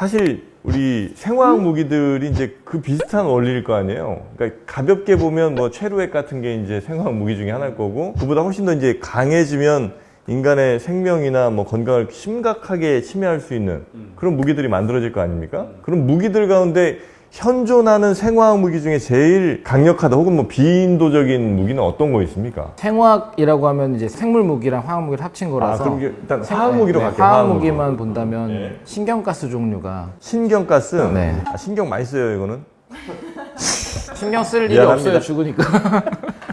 사실 우리 생화학 무기들이 이제 그 비슷한 원리일 거 아니에요. 그러니까 가볍게 보면 뭐 최루액 같은 게 이제 생화학 무기 중에 하나일 거고, 그보다 훨씬 더 이제 강해지면 인간의 생명이나 뭐 건강을 심각하게 침해할 수 있는 그런 무기들이 만들어질 거 아닙니까? 그런 무기들 가운데 현존하는 생화학 무기 중에 제일 강력하다 혹은 뭐 비인도적인 무기는 어떤 거 있습니까? 생화학이라고 하면 이제 생물 무기랑 화학 무기를 합친 거라서. 그럼 일단 화학 무기로 갈게요. 화학 무기만 본다면 신경가스 종류가. 신경가스? 네. 신경 많이 써요, 이거는? 신경 쓸 일이 미안합니다. 없어요, 죽으니까.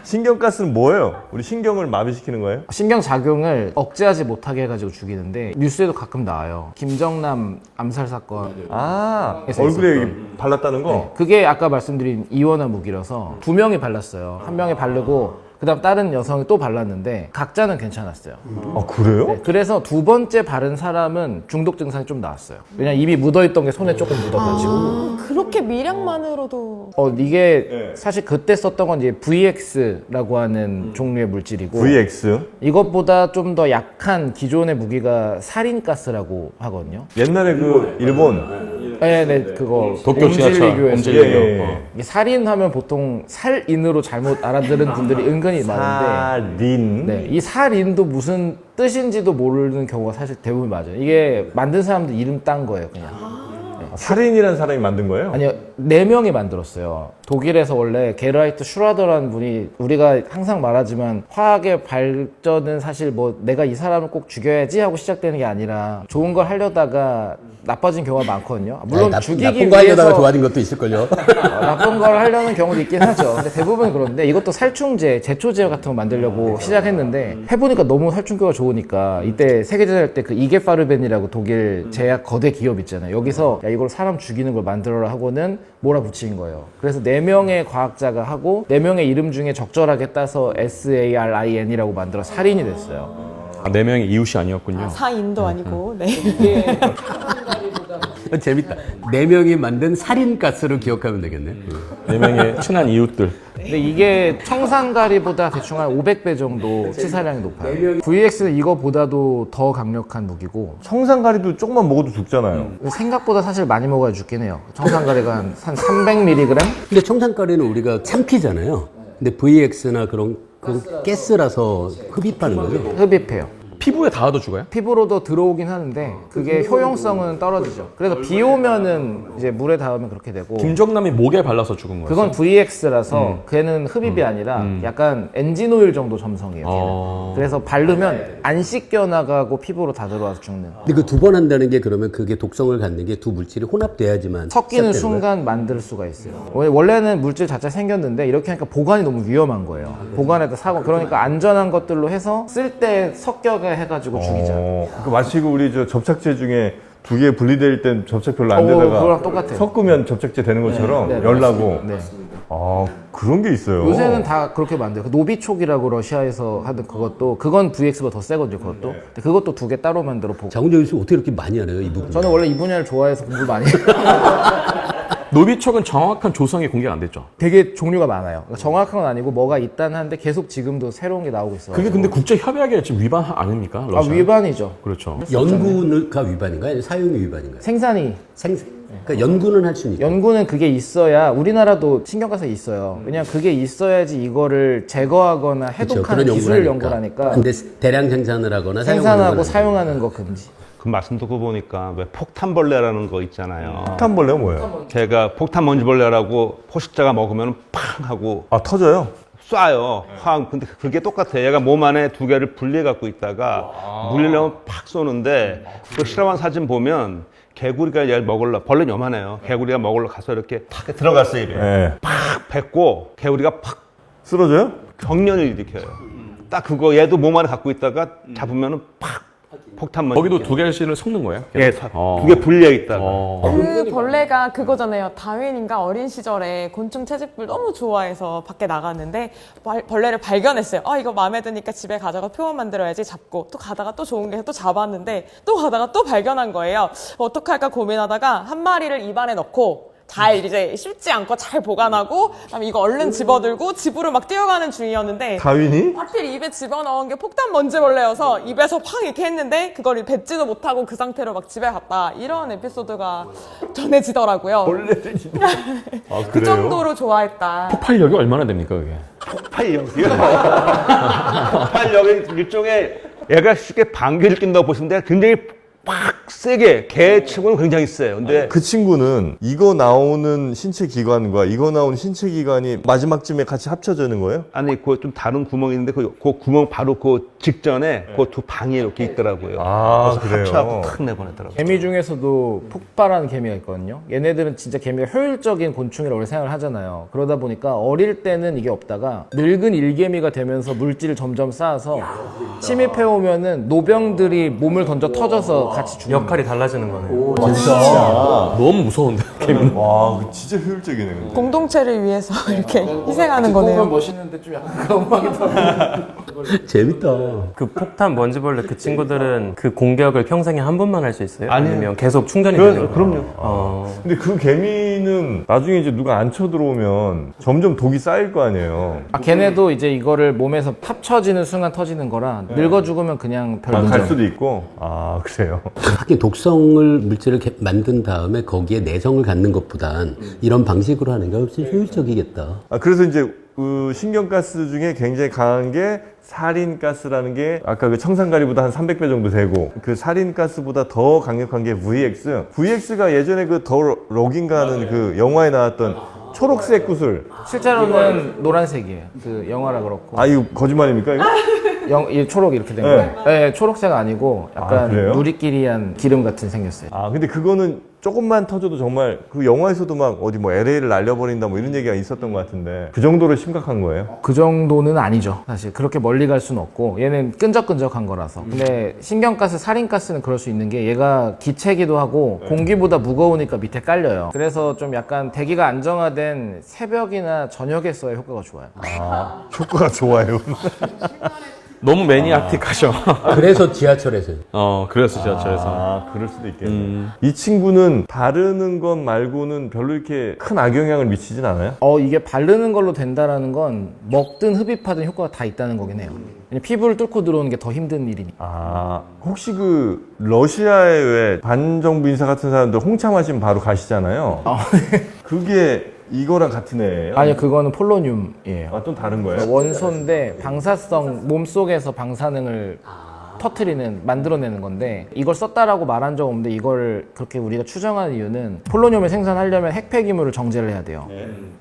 신경가스는 뭐예요? 우리 신경을 마비시키는 거예요? 신경 작용을 억제하지 못하게 해가지고 죽이는데 뉴스에도 가끔 나와요. 김정남 암살 사건. 얼굴에 여기 발랐다는 거? 네, 그게 아까 말씀드린 이원화 무기라서 2명이 발랐어요. 한 명이 바르고 그다음 다른 여성이 또 발랐는데 각자는 괜찮았어요. 아, 그래요? 네, 그래서 두 번째 바른 사람은 중독 증상이 좀 나왔어요. 왜냐면 입이 묻어있던 게 손에 조금 묻어가지고. 그렇게 미량만으로도 이게 사실 그때 썼던 건 이제 VX라고 하는 종류의 물질이고, VX? 이것보다 좀 더 약한 기존의 무기가 살인가스라고 하거든요. 옛날에 그 일본 네, 그거 도쿄 지하철, 옴질리교에서. 옴질리교. 예. 이게 살인하면 보통 살인으로 잘못 알아들은 분들이 은근히 많은데, 살인? 네, 이 살인도 무슨 뜻인지도 모르는 경우가 사실 대부분 맞아요. 이게 만든 사람들 이름 딴 거예요, 그냥. 살인이라는 사람이 만든 거예요? 아니요, 4명이 만들었어요. 독일에서 원래 게르하이트 슈라더라는 분이, 우리가 항상 말하지만 화학의 발전은 사실 뭐 내가 이 사람을 꼭 죽여야지 하고 시작되는 게 아니라 좋은 걸 하려다가 나빠진 경우가 많거든요. 물론 죽이기 나쁜 거 위해서 하려다가 좋아진 것도 있을걸요. 나쁜 걸 하려는 경우도 있긴 하죠. 근데 대부분 그런데 이것도 살충제, 제초제 같은 거 만들려고 시작했는데 해보니까 너무 살충기가 좋으니까, 이때 세계대전 할 때 그 이게파르벤이라고 독일 제약 거대 기업 있잖아요. 여기서 야, 이걸 사람 죽이는 걸 만들어라 하고는 몰아붙인 거예요. 그래서 4명의 과학자가 하고 4명의 이름 중에 적절하게 따서 SARIN이라고 만들어 살인이 됐어요. 아, 4명이 이웃이 아니었군요. 사인도 아니고. 네. 재밌다. 4명이 만든 살인가스를 기억하면 되겠네. 4명의 친한 이웃들. 근데 이게 청산가리보다 대충 한 500배 정도 치사량이 높아요. VX는 이거보다도 더 강력한 무기고, 청산가리도 조금만 먹어도 죽잖아요. 생각보다 사실 많이 먹어야 죽긴 해요. 청산가리가 한 300mg? 근데 청산가리는 우리가 삼키잖아요. 근데 VX나 그런 가스라서 흡입하는 거죠. 흡입해요. 피부에 닿아도 죽어요? 피부로도 들어오긴 하는데 그게 효용성은 떨어지죠. 그래서 비 오면은 이제 물에 닿으면 그렇게 되고, 김정남이 목에 발라서 죽은 거예요? 그건 VX라서 걔는 흡입이 아니라 약간 엔진오일 정도 점성이에요. 걔는. 그래서 바르면 안 씻겨 나가고 피부로 다 들어와서 죽는. 근데 그 2번 한다는 게 그러면 그게 독성을 갖는 게 두 물질이 혼합돼야지만 섞이는 시작되는 순간 만들 수가 있어요. 원래는 물질 자체 생겼는데 이렇게 하니까 보관이 너무 위험한 거예요. 보관에다 사고, 그러니까 안전한 것들로 해서 쓸 때 섞여게 해가지고 죽이자. 그 마치 그 우리 저 접착제 중에 두 개 분리될 땐 접착 별로 안 그거랑 되다가 똑같아요. 섞으면 접착제 되는 것처럼 네, 열나고. 네. 그런 게 있어요. 요새는 다 그렇게 만들어요. 그 노비촉이라고 러시아에서 하던 그것도, 그건 VX보다 더 세거든요, 그것도. 근데 그것도 2개 따로 만들어 보고. 장훈정 씨 어떻게 이렇게 많이 알아요, 이 부분? 저는 원래 이 분야를 좋아해서 공부 많이 해요. 노비촉은 정확한 조성이 공개가 안 됐죠. 되게 종류가 많아요. 그러니까 정확한 건 아니고 뭐가 있다는 한데 계속 지금도 새로운 게 나오고 있어요. 그게 근데 국제 협약에 지금 위반 아닙니까? 러시아? 위반이죠. 그렇죠. 연구가 위반인가요? 아니면 사용이 위반인가요? 생산이. 그러니까 연구는 할 수는 있고. 연구는 그게 있어야, 우리나라도 신경가스가 있어요. 왜냐면 그게 있어야지 이거를 제거하거나 해독하는 기술 연구라니까. 근데 대량 생산을 하거나 생산하고 사용하는 사용하는 거 금지. 그 말씀 듣고 보니까 왜 폭탄벌레라는 거 있잖아요. 폭탄벌레가 뭐예요? 걔가 폭탄먼지벌레라고 포식자가 먹으면 팡 하고 터져요? 쏴요. 확. 근데 그게 똑같아. 얘가 몸 안에 2개를 분리해 갖고 있다가 물리려면 팍 쏘는데, 그 실험한 사진 보면 개구리가 얘를 먹으려, 벌레는 요만해요. 개구리가 먹으려 가서 이렇게 탁 들어갔어요, 입에. 네. 팍 뱉고 개구리가 팍 쓰러져요? 경련을 일으켜요. 딱 그거 얘도 몸 안에 갖고 있다가 잡으면은 팍 폭탄먼지. 거기도 2개씩을 섞는 거예요? 예, 2개 분리해 있다가. 그 벌레가 그거잖아요. 다윈인가 어린 시절에 곤충 채집을 너무 좋아해서 밖에 나갔는데 벌레를 발견했어요. 이거 마음에 드니까 집에 가져가 표현 만들어야지. 잡고 또 가다가 또 좋은 게 또 잡았는데 또 가다가 또 발견한 거예요. 어떡할까 고민하다가 한 마리를 입안에 넣고 잘 이제 씹지 않고 잘 보관하고 그다음에 이거 얼른 집어들고 집으로 막 뛰어가는 중이었는데 다윈이? 하필 입에 집어넣은 게 폭탄 먼지벌레여서 입에서 팡 이렇게 했는데 그걸 뱉지도 못하고 그 상태로 막 집에 갔다 이런 에피소드가 전해지더라고요. 원래는 진짜. 아, 그 그래요? 정도로 좋아했다. 폭발력이 얼마나 됩니까 그게? 폭발력이 일종의 얘가 쉽게 방귀를 낀다고 보시면 돼요. 굉장히 팍 세게 개치고는 굉장히 세요. 근데 그 친구는 이거 나오는 신체 기관과 이거 나오는 신체 기관이 마지막쯤에 같이 합쳐지는 거예요? 아니 그 좀 다른 구멍이 있는데 그 구멍 바로 그 직전에 그 두 방이 이렇게 있더라고요. 아, 그래서 그래요? 합쳐갖고 탁 내보내더라고요. 개미 중에서도 폭발하는 개미가 있거든요. 얘네들은 진짜 개미가 효율적인 곤충이라고 원래 생각을 하잖아요. 그러다 보니까 어릴 때는 이게 없다가 늙은 일개미가 되면서 물질을 점점 쌓아서 침입해 오면은 노병들이 몸을 던져 터져서 같이 죽는 역할이 달라지는 거네요. 너무 무서운데 개미는. 와, 그 진짜 효율적이네. 근데. 공동체를 위해서 이렇게 희생하는 거네요. 멋있는데 좀 약간 거만하기도 하고. 재밌다. 그 폭탄 먼지벌레 그 친구들은 그 공격을 평생에 한 번만 할 수 있어요? 아니요. 아니면 계속 충전이 되는 거예요? 그럼요. 근데 그 개미는 나중에 이제 누가 안 쳐들어오면 점점 독이 쌓일 거 아니에요. 아, 걔네도 이제 이거를 몸에서 합쳐지는 순간 터지는 거라 늙어 죽으면 그냥 별 문제 갈 없어요. 수도 있고. 아, 그래요. 하긴 독성을 물질을 만든 다음에 거기에 내성을 갖는 것보단 이런 방식으로 하는 게 훨씬 효율적이겠다. 아, 그래서 이제 그 신경가스 중에 굉장히 강한 게 살인가스라는 게 아까 그 청산가리보다 한 300배 정도 되고 그 살인가스보다 더 강력한 게 VX. VX가 예전에 그 더 록인가 하는 그 영화에 나왔던 초록색 구슬. 실제로는 노란색이에요. 그 영화라 그렇고. 아, 이거 거짓말입니까, 이거? 이 초록 이렇게 된 네. 거예요. 네, 초록색 아니고 약간 아, 그래요? 누리끼리한 기름 같은 생겼어요. 아, 근데 그거는 조금만 터져도 정말 그 영화에서도 막 어디 뭐 LA를 날려버린다 뭐 이런 얘기가 있었던 것 같은데 그 정도로 심각한 거예요? 그 정도는 아니죠. 사실 그렇게 멀리 갈 수는 없고 얘는 끈적끈적한 거라서. 근데 신경가스, 살인가스는 그럴 수 있는 게 얘가 기체기도 하고 공기보다 무거우니까 밑에 깔려요. 그래서 좀 약간 대기가 안정화된 새벽이나 저녁에 써야 효과가 좋아요. 아, 효과가 좋아요. 너무 매니아틱하셔. 그래서 지하철에서 그래서 지하철에서. 아, 그럴 수도 있겠네. 이 친구는 바르는 것 말고는 별로 이렇게 큰 악영향을 미치진 않아요? 이게 바르는 걸로 된다라는 건 먹든 흡입하든 효과가 다 있다는 거긴 해요. 왜냐면 피부를 뚫고 들어오는 게 더 힘든 일이니까. 아, 혹시 그 러시아에 왜 반정부 인사 같은 사람들 홍차 마시면 바로 가시잖아요. 그게 이거랑 같은 애예요? 아니요, 그거는 폴로늄이에요. 아, 좀 다른 거예요? 원소인데 방사성 몸속에서 방사능을 만들어내는 건데 이걸 썼다라고 말한 적 없는데 이걸 그렇게 우리가 추정하는 이유는 폴로늄을 생산하려면 핵폐기물을 정제를 해야 돼요.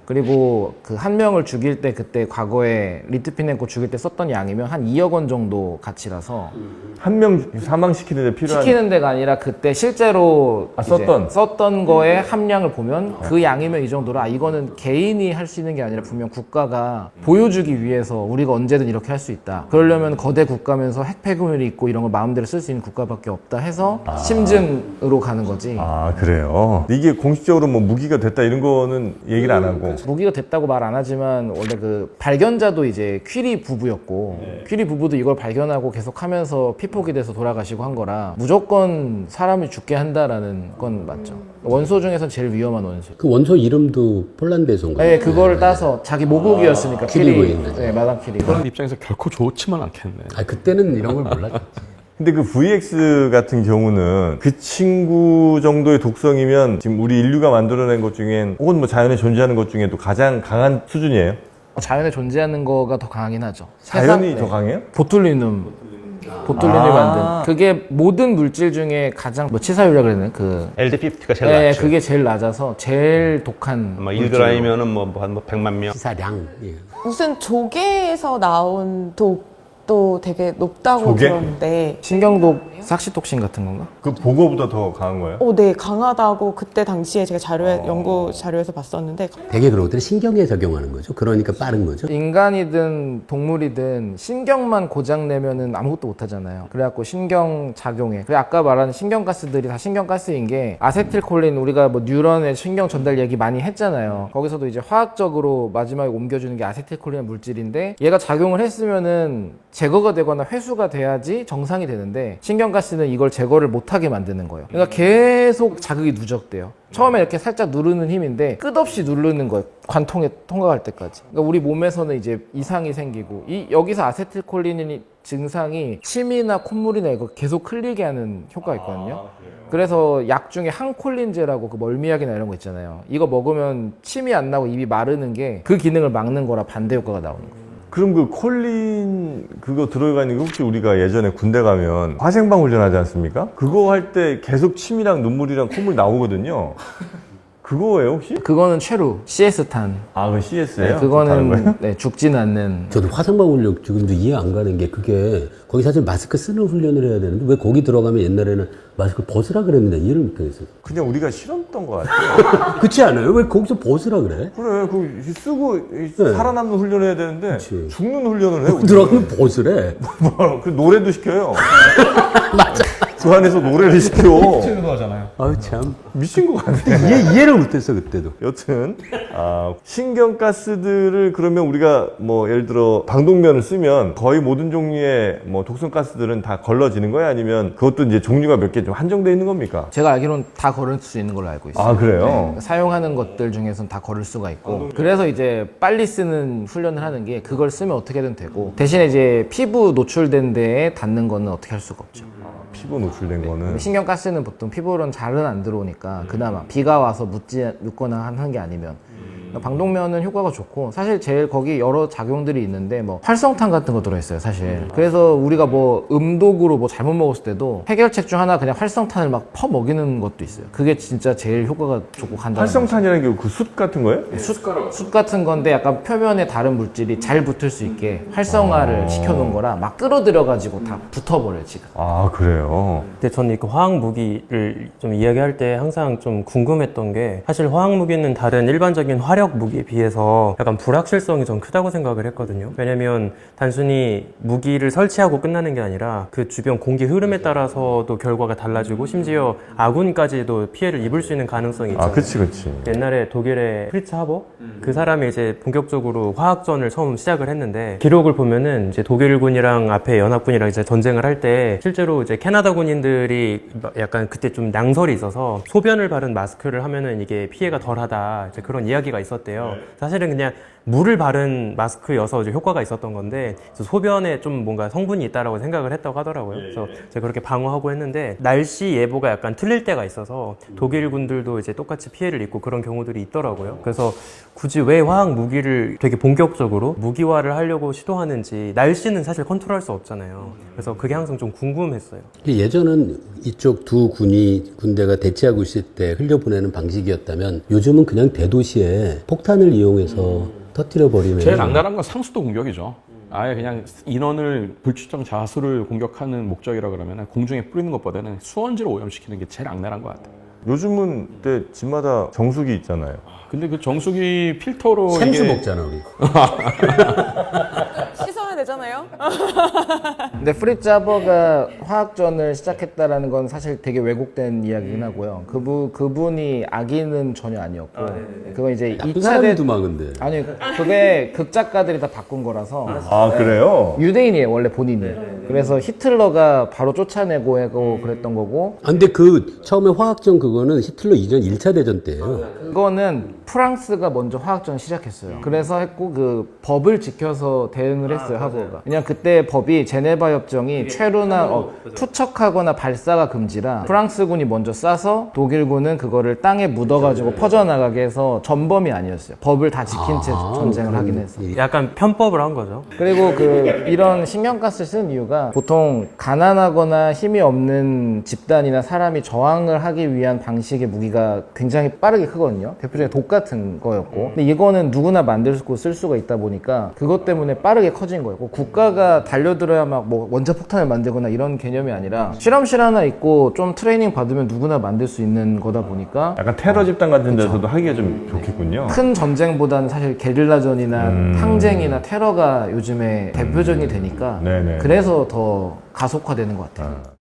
그리고 그 한 명을 죽일 때 그때 과거에 리트비넨코 죽일 때 썼던 양이면 한 2억 원 정도 가치라서 한 명 사망시키는데 필요한 시키는 데가 아니라 그때 실제로 이제 썼던 거의 함량을 보면 그 양이면 이 정도라 이거는 개인이 할 수 있는 게 아니라 분명 국가가 보여주기 위해서 우리가 언제든 이렇게 할 수 있다. 그러려면 거대 국가면서 핵폐기물이 있고 이런 걸 마음대로 쓸 수 있는 국가밖에 없다 해서 심증으로 가는 거지. 아, 그래요? 이게 공식적으로 뭐 무기가 됐다 이런 거는 얘기를 안 하고 무기가 됐다고 말 안 하지만 원래 그 발견자도 이제 퀴리 부부였고 퀴리 부부도 이걸 발견하고 계속 하면서 피폭이 돼서 돌아가시고 한 거라 무조건 사람을 죽게 한다라는 건 맞죠. 원소 중에서 제일 위험한 원소. 그 원소 이름도 폴란드에서 온 거예요. 네, 그거를 따서 자기 모국이었으니까 퀴리 퀴리. 부인. 네, 마담 퀴리. 그런 입장에서 결코 좋지만 않겠네. 그때는 이런 걸 몰랐죠. 근데 그 VX 같은 경우는 그 친구 정도의 독성이면 지금 우리 인류가 만들어낸 것 중엔 혹은 뭐 자연에 존재하는 것 중에도 가장 강한 수준이에요? 자연에 존재하는 거가 더 강하긴 하죠. 자연이 세상- 더 강해요? 보툴리눔. 보툴린을 만든. 그게 모든 물질 중에 가장 치사율이라 그러는 그. LD50가 제일 네, 낮죠. 그게 제일 낮아서 제일 독한. 아마 물질로. 1g이면은 한 100만 명. 시사량. 예. 무슨 조개에서 나온 독도 되게 높다고 조개? 들었는데 신경독, 삭시톡신 같은 건가? 그 보고보다 더 강한 거예요? 네, 강하다고 그때 당시에 제가 연구 자료에서 봤었는데 되게 그런 것들은 신경에 적용하는 거죠. 그러니까 빠른 거죠. 인간이든 동물이든 신경만 고장내면은 아무것도 못 하잖아요. 그래갖고 신경 작용에. 그래, 아까 말한 신경가스들이 다 신경가스인 게 아세틸콜린 우리가 뭐 뉴런의 신경 전달 얘기 많이 했잖아요. 거기서도 이제 화학적으로 마지막에 옮겨주는 게 아세틸콜린 물질인데 얘가 작용을 했으면은 제거가 되거나 회수가 돼야지 정상이 되는데 신경가스는 이걸 제거를 못하게 만드는 거예요. 그러니까 계속 자극이 누적돼요. 처음에 이렇게 살짝 누르는 힘인데 끝없이 누르는 거예요. 관통에 통과할 때까지. 그러니까 우리 몸에서는 이제 이상이 생기고 여기서 아세틸콜린이 증상이 침이나 콧물이나 이거 계속 흘리게 하는 효과가 있거든요. 그래서 약 중에 항콜린제라고 그 멀미약이나 이런 거 있잖아요. 이거 먹으면 침이 안 나고 입이 마르는 게 그 기능을 막는 거라 반대 효과가 나오는 거예요. 그럼 그 콜린 그거 들어가는 게 혹시 우리가 예전에 군대 가면 화생방 훈련하지 않습니까? 그거 할 때 계속 침이랑 눈물이랑 콧물 나오거든요. 그거예요 혹시? 그거는 최루 CS탄. 아, 그 CS예요? 그거는 네, 죽지는 않는. 저도 화성방 훈련 지금도 이해 안 가는 게 그게 거기 사실 마스크 쓰는 훈련을 해야 되는데 왜 거기 들어가면 옛날에는 마스크 벗으라 그랬는데 이해를 못하겠어요. 그냥 우리가 싫었던 것 같아요. 그렇지 않아요? 왜 거기서 벗으라 그래? 그래, 그 쓰고 살아남는 훈련을 해야 되는데 그치. 죽는 훈련을 해요. 들어가면 벗으래. 그 노래도 시켜요. 맞아. 그 안에서 노래를 시켜. 아유 참 미친 것 같네. 이해를 못했어 그때도. 여튼 신경가스들을 그러면 우리가 뭐 예를 들어 방독면을 쓰면 거의 모든 종류의 뭐 독성가스들은 다 걸러지는 거야? 아니면 그것도 이제 종류가 몇 개 좀 한정돼 있는 겁니까? 제가 알기로는 다 걸을 수 있는 걸로 알고 있어요. 아, 그래요? 네, 사용하는 것들 중에서는 다 걸을 수가 있고 그래서 이제 빨리 쓰는 훈련을 하는 게 그걸 쓰면 어떻게든 되고 대신에 이제 피부 노출된 데에 닿는 거는 어떻게 할 수가 없죠. 피부 노출된 거는 신경가스는 보통 피부로는 잘은 안 들어오니까 그나마 비가 와서 묻거나 하는 게 아니면 방독면은 효과가 좋고 사실 제일 거기 여러 작용들이 있는데 뭐 활성탄 같은 거 들어있어요 사실. 그래서 우리가 뭐 음독으로 뭐 잘못 먹었을 때도 해결책 중 하나 그냥 활성탄을 막 퍼먹이는 것도 있어요. 그게 진짜 제일 효과가 좋고 간단한 활성탄이라는 게 그 숯 같은 거예요? 숯 같은 건데 약간 표면에 다른 물질이 잘 붙을 수 있게 활성화를 시켜놓은 거라 막 끌어들여가지고 다 붙어버려요 지금. 아, 그래요? 근데 저는 그 화학 무기를 좀 이야기할 때 항상 좀 궁금했던 게 사실 화학 무기는 다른 일반적인 화력 무기에 비해서 약간 불확실성이 좀 크다고 생각을 했거든요. 왜냐면 단순히 무기를 설치하고 끝나는 게 아니라 그 주변 공기 흐름에 따라서도 결과가 달라지고 심지어 아군까지도 피해를 입을 수 있는 가능성이 있잖아요. 아, 그치. 옛날에 독일의 프리츠 하버 그 사람이 이제 본격적으로 화학전을 처음 시작을 했는데 기록을 보면은 이제 독일군이랑 앞에 연합군이랑 이제 전쟁을 할 때 실제로 이제 캐나다 군인들이 약간 그때 좀 낭설이 있어서 소변을 바른 마스크를 하면은 이게 피해가 덜하다 이제 그런 이야기가 있었대요. 사실은 그냥 물을 바른 마스크여서 이제 효과가 있었던 건데 소변에 좀 뭔가 성분이 있다라고 생각을 했다고 하더라고요. 그래서 제가 그렇게 방어하고 했는데 날씨 예보가 약간 틀릴 때가 있어서 독일 군들도 이제 똑같이 피해를 입고 그런 경우들이 있더라고요. 그래서 굳이 왜 화학 무기를 되게 본격적으로 무기화를 하려고 시도하는지 날씨는 사실 컨트롤할 수 없잖아요. 그래서 그게 항상 좀 궁금했어요. 예전은 이쪽 두 군대가 대치하고 있을 때 흘려보내는 방식이었다면 요즘은 그냥 대도시에 폭탄을 이용해서 터뜨려 버리면 제일 악랄한 건 상수도 공격이죠. 아예 그냥 인원을 불출정 자수를 공격하는 목적이라 그러면 공중에 뿌리는 것보다는 수원지를 오염시키는 게 제일 악랄한 것 같아요. 요즘은 때 집마다 정수기 있잖아요. 근데 그 정수기 필터로 샘수 이게 먹잖아 우리. 씻어야 되잖아요. 근데 프리츠 하버가 화학전을 시작했다라는 건 사실 되게 왜곡된 이야기긴 하고요. 그분이 악인은 전혀 아니었고 그건 이제 나쁜 2차 사람이더만 근데. 아니 그게 극작가들이 다 바꾼 거라서 아, 그래요? 유대인이에요 원래 본인이. 그래서 히틀러가 바로 쫓아내고 하고 그랬던 거고 아, 근데 그 처음에 화학전 그거는 히틀러 이전 1차 대전 때예요. 그거는 프랑스가 먼저 화학전 시작했어요. 그래서 했고 그 법을 지켜서 대응을 했어요 하버가. 왜냐면 그때 법이 제네바 협정이 최루나 투척하거나 발사가 금지라 프랑스군이 먼저 쏴서 독일군은 그거를 땅에 묻어가지고 퍼져나가게 해서 전범이 아니었어요. 법을 다 지킨 채 전쟁을 하긴 해서. 약간 편법을 한 거죠. 그리고 이런 신경가스를 쓰는 이유가 보통 가난하거나 힘이 없는 집단이나 사람이 저항을 하기 위한 방식의 무기가 굉장히 빠르게 크거든요. 대표적인 독 같은 거였고. 근데 이거는 누구나 만들고 쓸 수가 있다 보니까 그것 때문에 빠르게 커진 거였고 국가가 달려들어야 막 뭐 원자폭탄을 만들거나 이런 개념이 아니라 실험실 하나 있고 좀 트레이닝 받으면 누구나 만들 수 있는 거다 보니까 약간 테러 집단 같은 데서도 하기가 좀 좋겠군요. 큰 전쟁보다는 사실 게릴라전이나 항쟁이나 테러가 요즘에 대표적이 되니까 네네. 그래서 더 가속화되는 것 같아요.